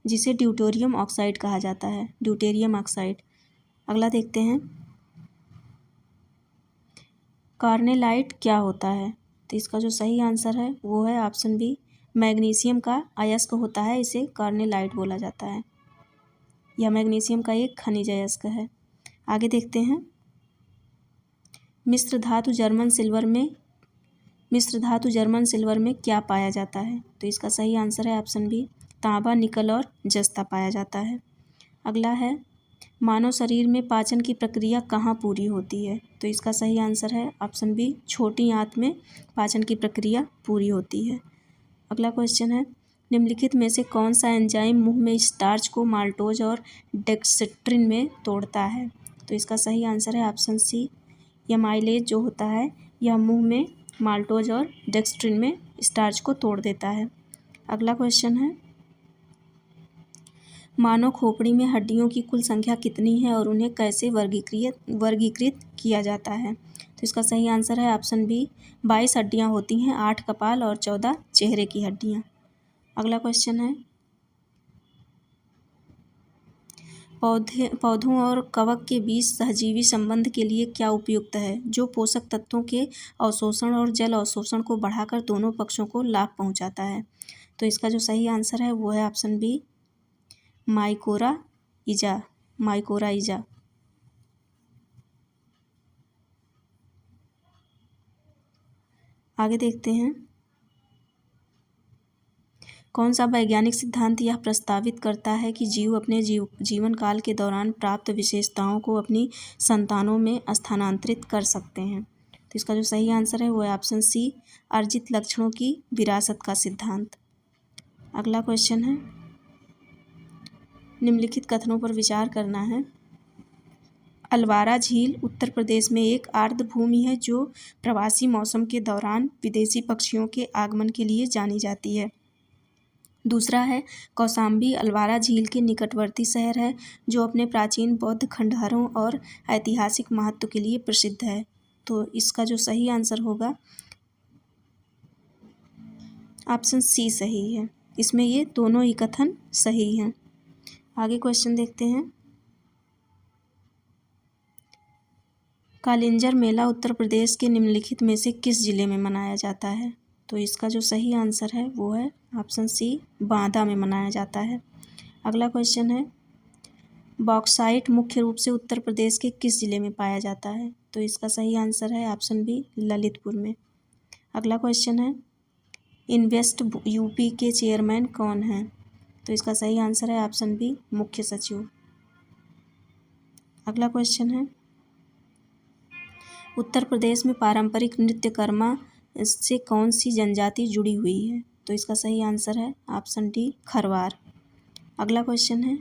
Speaker 1: जिसे ड्यूटेरियम ऑक्साइड कहा जाता है, ड्यूटेरियम ऑक्साइड। अगला देखते हैं। कार्नेलाइट क्या होता है? तो इसका जो सही आंसर है वो है ऑप्शन बी, मैग्नीशियम का अयस्क होता है, इसे कार्नेलाइट बोला जाता है। यह मैग्नीशियम का एक खनिज अयस्क है। आगे देखते हैं। मिश्र धातु जर्मन सिल्वर में क्या पाया जाता है? तो इसका सही आंसर है ऑप्शन बी, तांबा, निकल और जस्ता पाया जाता है। अगला है। मानव शरीर में पाचन की प्रक्रिया कहाँ पूरी होती है? तो इसका सही आंसर है ऑप्शन बी, छोटी आंत में पाचन की प्रक्रिया पूरी होती है। अगला क्वेश्चन है। निम्नलिखित में से कौन सा एंजाइम मुंह में स्टार्च को माल्टोज और डेक्स्ट्रिन में तोड़ता है? तो इसका सही आंसर है ऑप्शन सी, एमाइलेज जो होता है यह मुंह में माल्टोज और डेक्स्ट्रिन में स्टार्च को तोड़ देता है। अगला क्वेश्चन है। मानव खोपड़ी में हड्डियों की कुल संख्या कितनी है और उन्हें कैसे वर्गीकृत किया जाता है? तो इसका सही आंसर है ऑप्शन बी, 22 हड्डियां होती हैं, 8 कपाल और 14 चेहरे की हड्डियां। अगला क्वेश्चन है। पौधों और कवक के बीच सहजीवी संबंध के लिए क्या उपयुक्त है, जो पोषक तत्वों के अवशोषण और जल अवशोषण को बढ़ाकर दोनों पक्षों को लाभ पहुंचाता है? तो इसका जो सही आंसर है वो है ऑप्शन बी, माइकोराइजा। आगे देखते हैं। कौन सा वैज्ञानिक सिद्धांत यह प्रस्तावित करता है कि जीव अपने जीवन काल के दौरान प्राप्त विशेषताओं को अपनी संतानों में स्थानांतरित कर सकते हैं? तो इसका जो सही आंसर है वो है ऑप्शन सी, अर्जित लक्षणों की विरासत का सिद्धांत। अगला क्वेश्चन है। निम्नलिखित कथनों पर विचार करना है। अल्वारा झील उत्तर प्रदेश में एक आर्द्र भूमि है जो प्रवासी मौसम के दौरान विदेशी पक्षियों के आगमन के लिए जानी जाती है। दूसरा है, कौसाम्बी अल्वारा झील के निकटवर्ती शहर है जो अपने प्राचीन बौद्ध खंडहरों और ऐतिहासिक महत्व के लिए प्रसिद्ध है। तो इसका जो सही आंसर होगा ऑप्शन सी सही है। इसमें ये दोनों ही कथन सही हैं। आगे क्वेश्चन देखते हैं। कालिंजर मेला उत्तर प्रदेश के निम्नलिखित में से किस जिले में मनाया जाता है? तो इसका जो सही आंसर है वो है ऑप्शन सी, बांदा में मनाया जाता है। अगला क्वेश्चन है, बॉक्साइट मुख्य रूप से उत्तर प्रदेश के किस जिले में पाया जाता है? तो इसका सही आंसर है ऑप्शन बी, ललितपुर में। अगला क्वेश्चन है, इन्वेस्ट यूपी के चेयरमैन कौन हैं? तो इसका सही आंसर है ऑप्शन बी, मुख्य सचिव। अगला क्वेश्चन है, उत्तर प्रदेश में पारंपरिक नृत्य कर्मा से कौन सी जनजाति जुड़ी हुई है? तो इसका सही आंसर है ऑप्शन डी, खरवार। अगला क्वेश्चन है,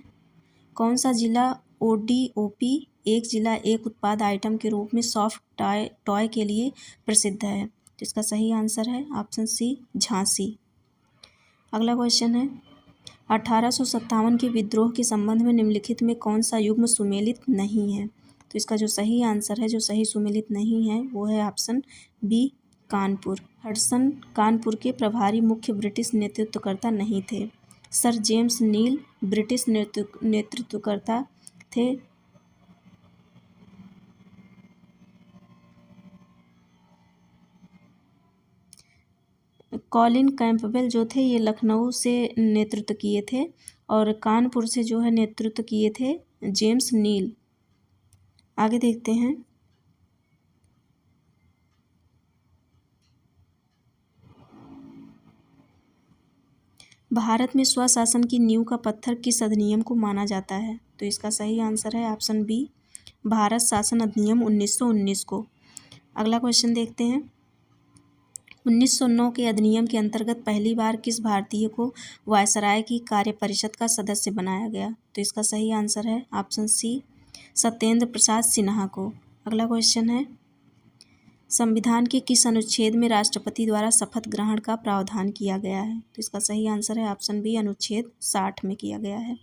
Speaker 1: कौन सा जिला ODOP एक जिला एक उत्पाद आइटम के रूप में सॉफ्ट टॉय के लिए प्रसिद्ध है? तो इसका सही आंसर है ऑप्शन सी, झांसी। अगला क्वेश्चन है, 1857 के विद्रोह के संबंध में निम्नलिखित में कौन सा युग्म सुमेलित नहीं है? तो इसका जो सही आंसर है, जो सही सुमेलित नहीं है, वो है option B, Kanpur. Hudson Kanpur के प्रभारी मुख्य ब्रिटिश नेतृत्वकर्ता नहीं थे। सर जेम्स नील ब्रिटिश नेतृत्वकर्ता थे। कॉलिन कैंपबेल जो थे ये लखनऊ से नेतृत्व किए थे और कानपुर से जो है नेतृत्व किए थे जेम्स नील। आगे देखते हैं, भारत में स्वशासन की नींव का पत्थर किस अधिनियम को माना जाता है? तो इसका सही आंसर है ऑप्शन बी, भारत शासन अधिनियम 1919 को। अगला क्वेश्चन देखते हैं, 1909 के अधिनियम के अंतर्गत पहली बार किस भारतीय को वायसराय की कार्य परिषद का सदस्य बनाया गया? तो इसका सही आंसर है ऑप्शन सी, सत्येंद्र प्रसाद सिन्हा को। अगला क्वेश्चन है, संविधान के किस अनुच्छेद में राष्ट्रपति द्वारा शपथ ग्रहण का प्रावधान किया गया है? तो इसका सही आंसर है ऑप्शन बी, अनुच्छेद 60 में किया गया है।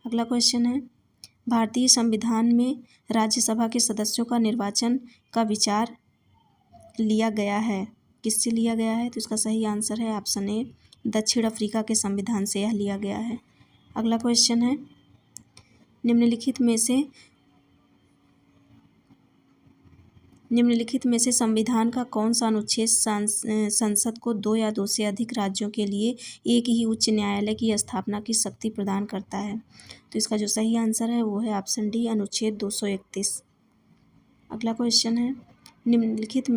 Speaker 1: अगला क्वेश्चन है, भारतीय संविधान में राज्यसभा के सदस्यों का निर्वाचन का विचार लिया गया है, किससे लिया गया है? तो इसका सही आंसर है ऑप्शन ए, दक्षिण अफ्रीका के संविधान से यह लिया गया है। अगला क्वेश्चन है, निम्नलिखित में से संविधान का कौन सा अनुच्छेद संसद को 2 या 2 से अधिक राज्यों के लिए एक ही उच्च न्यायालय की स्थापना की शक्ति प्रदान करता है? तो इसका जो सही आंसर है वो है ऑप्शन डी, अनुच्छेद 231। अगला क्वेश्चन है, निम्नलिखित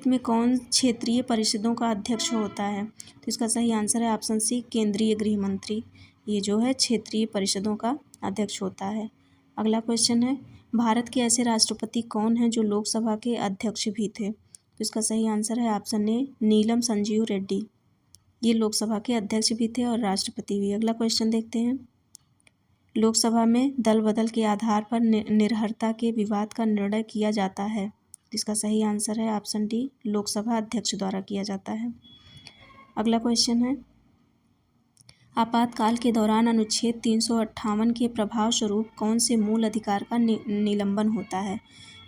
Speaker 1: में कौन क्षेत्रीय परिषदों का अध्यक्ष होता है? तो इसका सही आंसर है ऑप्शन सी, केंद्रीय गृह मंत्री। ये जो है क्षेत्रीय परिषदों का अध्यक्ष होता है। अगला क्वेश्चन है, भारत के ऐसे राष्ट्रपति कौन हैं जो लोकसभा के अध्यक्ष भी थे? तो इसका सही आंसर है ऑप्शन ए, नीलम संजीव रेड्डी। ये लोकसभा के अध्यक्ष भी थे और राष्ट्रपति भी। अगला क्वेश्चन देखते हैं, लोकसभा में दल बदल के आधार पर निर्भरता के विवाद का निर्णय किया जाता है, जिसका सही आंसर है ऑप्शन डी, लोकसभा अध्यक्ष द्वारा किया जाता है। अगला क्वेश्चन है, आपातकाल के दौरान अनुच्छेद 358 के प्रभाव स्वरूप कौन से मूल अधिकार का निलंबन होता है?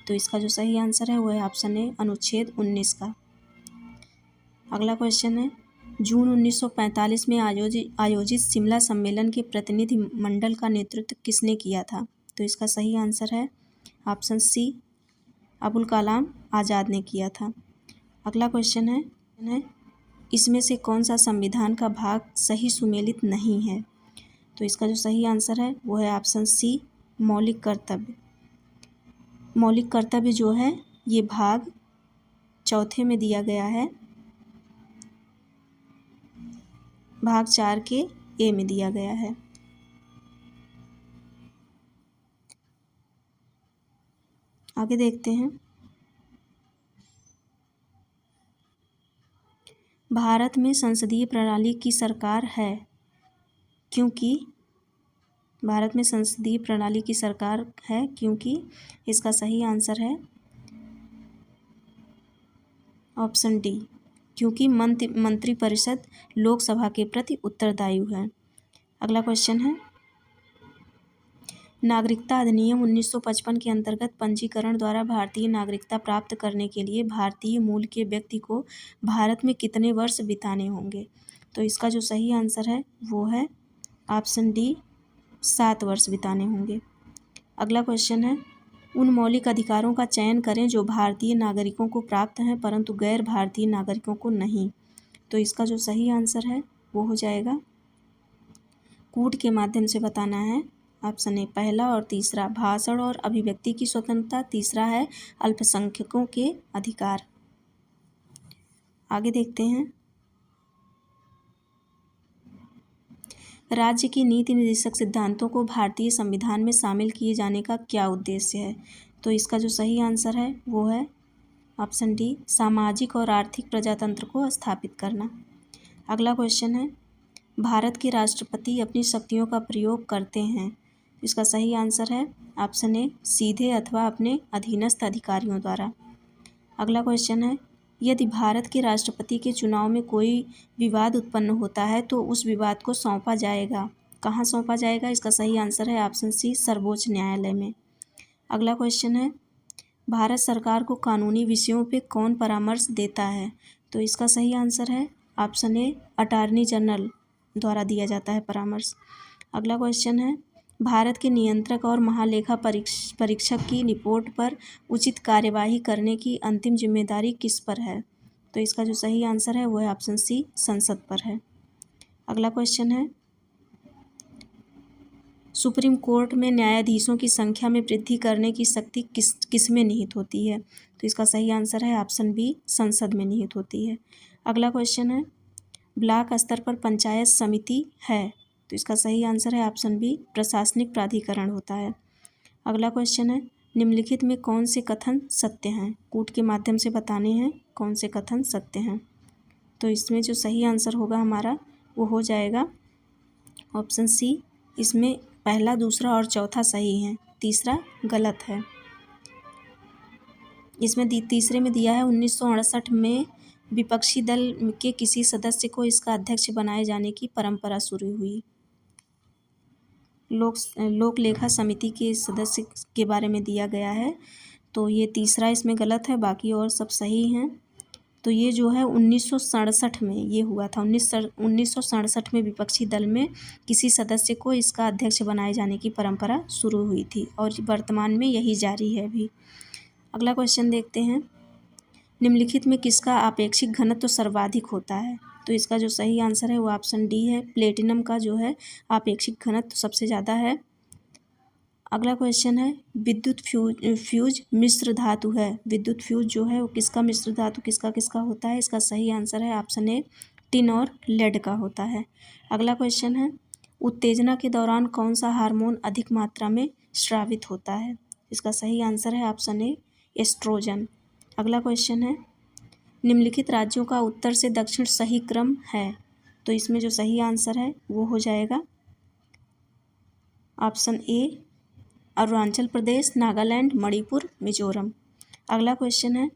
Speaker 1: तो इसका जो सही आंसर है वो है ऑप्शन ए, अनुच्छेद 19 का। अगला क्वेश्चन है, जून 1945 में आयोजित शिमला सम्मेलन के प्रतिनिधि मंडल का नेतृत्व किसने किया था? तो इसका सही आंसर है ऑप्शन सी, अबुल कलाम आज़ाद ने किया था। अगला क्वेश्चन है, इसमें से कौन सा संविधान का भाग सही सुमेलित नहीं है? तो इसका जो सही आंसर है वो है ऑप्शन सी, मौलिक कर्तव्य। मौलिक कर्तव्य जो है ये भाग 4 में दिया गया है, भाग 4 के ए में दिया गया है। आगे देखते हैं, भारत में संसदीय प्रणाली की सरकार है क्योंकि भारत में संसदीय प्रणाली की सरकार है क्योंकि इसका सही आंसर है ऑप्शन डी, क्योंकि मंत्रिपरिषद लोकसभा के प्रति उत्तरदायी है। अगला क्वेश्चन है, नागरिकता अधिनियम 1955 के अंतर्गत पंजीकरण द्वारा भारतीय नागरिकता प्राप्त करने के लिए भारतीय मूल के व्यक्ति को भारत में कितने वर्ष बिताने होंगे? तो इसका जो सही आंसर है वो है ऑप्शन डी, 7 वर्ष बिताने होंगे। अगला क्वेश्चन है, उन मौलिक अधिकारों का चयन करें जो भारतीय नागरिकों को प्राप्त हैं परंतु गैर भारतीय नागरिकों को नहीं। तो इसका जो सही आंसर है वो हो जाएगा, कूट के माध्यम से बताना है। ऑप्शन ए पहला और तीसरा, भाषण और अभिव्यक्ति की स्वतंत्रता, तीसरा है अल्पसंख्यकों के अधिकार। आगे देखते हैं, राज्य की नीति निर्देशक सिद्धांतों को भारतीय संविधान में शामिल किए जाने का क्या उद्देश्य है। तो इसका जो सही आंसर है वो है ऑप्शन डी, सामाजिक और आर्थिक प्रजातंत्र को स्थापित करना। अगला क्वेश्चन है, भारत के राष्ट्रपति अपनी शक्तियों का प्रयोग करते हैं। इसका सही आंसर है ऑप्शन ए, सीधे अथवा अपने अधीनस्थ अधिकारियों द्वारा। अगला क्वेश्चन है, यदि भारत के राष्ट्रपति के चुनाव में कोई विवाद उत्पन्न होता है तो उस विवाद को सौंपा जाएगा, कहाँ सौंपा जाएगा। इसका सही आंसर है ऑप्शन सी, सर्वोच्च न्यायालय में। अगला क्वेश्चन है, भारत सरकार को कानूनी विषयों पे कौन परामर्श देता है। तो इसका सही आंसर है ऑप्शन ए, अटॉर्नी जनरल द्वारा दिया जाता है परामर्श। अगला क्वेश्चन है, भारत के नियंत्रक और महालेखा परीक्षक की रिपोर्ट पर उचित कार्यवाही करने की अंतिम जिम्मेदारी किस पर है। तो इसका जो सही आंसर है वो है ऑप्शन सी, संसद पर है। अगला क्वेश्चन है, सुप्रीम कोर्ट में न्यायाधीशों की संख्या में वृद्धि करने की शक्ति किस में निहित होती है। तो इसका सही आंसर है ऑप्शन बी, संसद में निहित होती है। अगला क्वेश्चन है, ब्लॉक स्तर पर पंचायत समिति है। तो इसका सही आंसर है ऑप्शन बी, प्रशासनिक प्राधिकरण होता है। अगला क्वेश्चन है, निम्नलिखित में कौन से कथन सत्य हैं। कूट के माध्यम से बताने हैं कौन से कथन सत्य हैं। तो इसमें जो सही आंसर होगा हमारा वो हो जाएगा ऑप्शन सी, इसमें पहला, दूसरा और चौथा सही है, तीसरा गलत है। इसमें तीसरे में दिया है 1968 में विपक्षी दल के किसी सदस्य को इसका अध्यक्ष बनाए जाने की परंपरा शुरू हुई। लोक लेखा समिति के सदस्य के बारे में दिया गया है, तो ये तीसरा इसमें गलत है, बाकी और सब सही हैं। तो ये जो है 1967 में ये हुआ था। 1967 में विपक्षी दल में किसी सदस्य को इसका अध्यक्ष बनाए जाने की परंपरा शुरू हुई थी और वर्तमान में यही जारी है अभी। अगला क्वेश्चन देखते हैं, निम्नलिखित में किसका आपेक्षिक घनत्व सर्वाधिक होता है। तो इसका जो सही आंसर है वो ऑप्शन डी है, प्लेटिनम का जो है आपेक्षिक घनत्व सबसे ज़्यादा है। अगला क्वेश्चन है, विद्युत फ्यूज मिश्र धातु है। विद्युत फ्यूज जो है वो किसका मिश्र धातु किसका होता है। इसका सही आंसर है ऑप्शन ए, टिन और लेड का होता है। अगला क्वेश्चन है, उत्तेजना के दौरान कौन सा हार्मोन अधिक मात्रा में स्रावित होता है। इसका सही आंसर है ऑप्शन ए, एस्ट्रोजन। अगला क्वेश्चन है, निम्नलिखित राज्यों का उत्तर से दक्षिण सही क्रम है। तो इसमें जो सही आंसर है वो हो जाएगा ऑप्शन ए, अरुणाचल प्रदेश, नागालैंड, मणिपुर, मिजोरम। अगला क्वेश्चन है,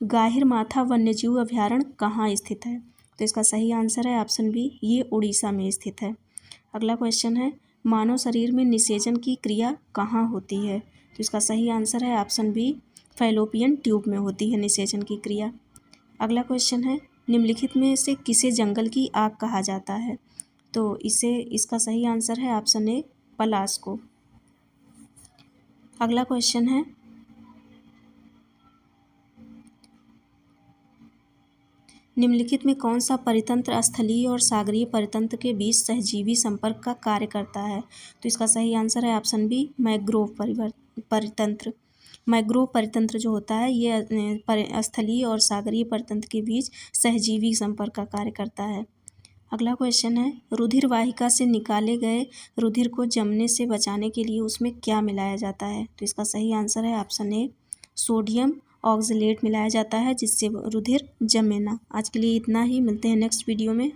Speaker 1: गाहिरमाथा वन्यजीव अभयारण्य कहाँ स्थित है। तो इसका सही आंसर है ऑप्शन बी, ये उड़ीसा में स्थित है। अगला क्वेश्चन है, मानव शरीर में निषेचन की क्रिया कहाँ होती है। तो इसका सही आंसर है ऑप्शन बी, फैलोपियन ट्यूब में होती है निषेचन की क्रिया। अगला क्वेश्चन है, निम्नलिखित में से किसे जंगल की आग कहा जाता है। तो इसका सही आंसर है ऑप्शन ए, पलाश को। अगला क्वेश्चन है, निम्नलिखित में कौन सा परितंत्र स्थलीय और सागरीय परितंत्र के बीच सहजीवी संपर्क का कार्य करता है। तो इसका सही आंसर है ऑप्शन बी, मैंग्रोव परितंत्र। मैंग्रोव परितंत्र जो होता है ये स्थलीय और सागरीय परितंत्र के बीच सहजीवी संपर्क का कार्य करता है। अगला क्वेश्चन है, रुधिर वाहिका से निकाले गए रुधिर को जमने से बचाने के लिए उसमें क्या मिलाया जाता है। तो इसका सही आंसर है ऑप्शन ए, सोडियम ऑक्सलेट मिलाया जाता है जिससे रुधिर जमे ना। आज के लिए इतना ही, मिलते हैं नेक्स्ट वीडियो में।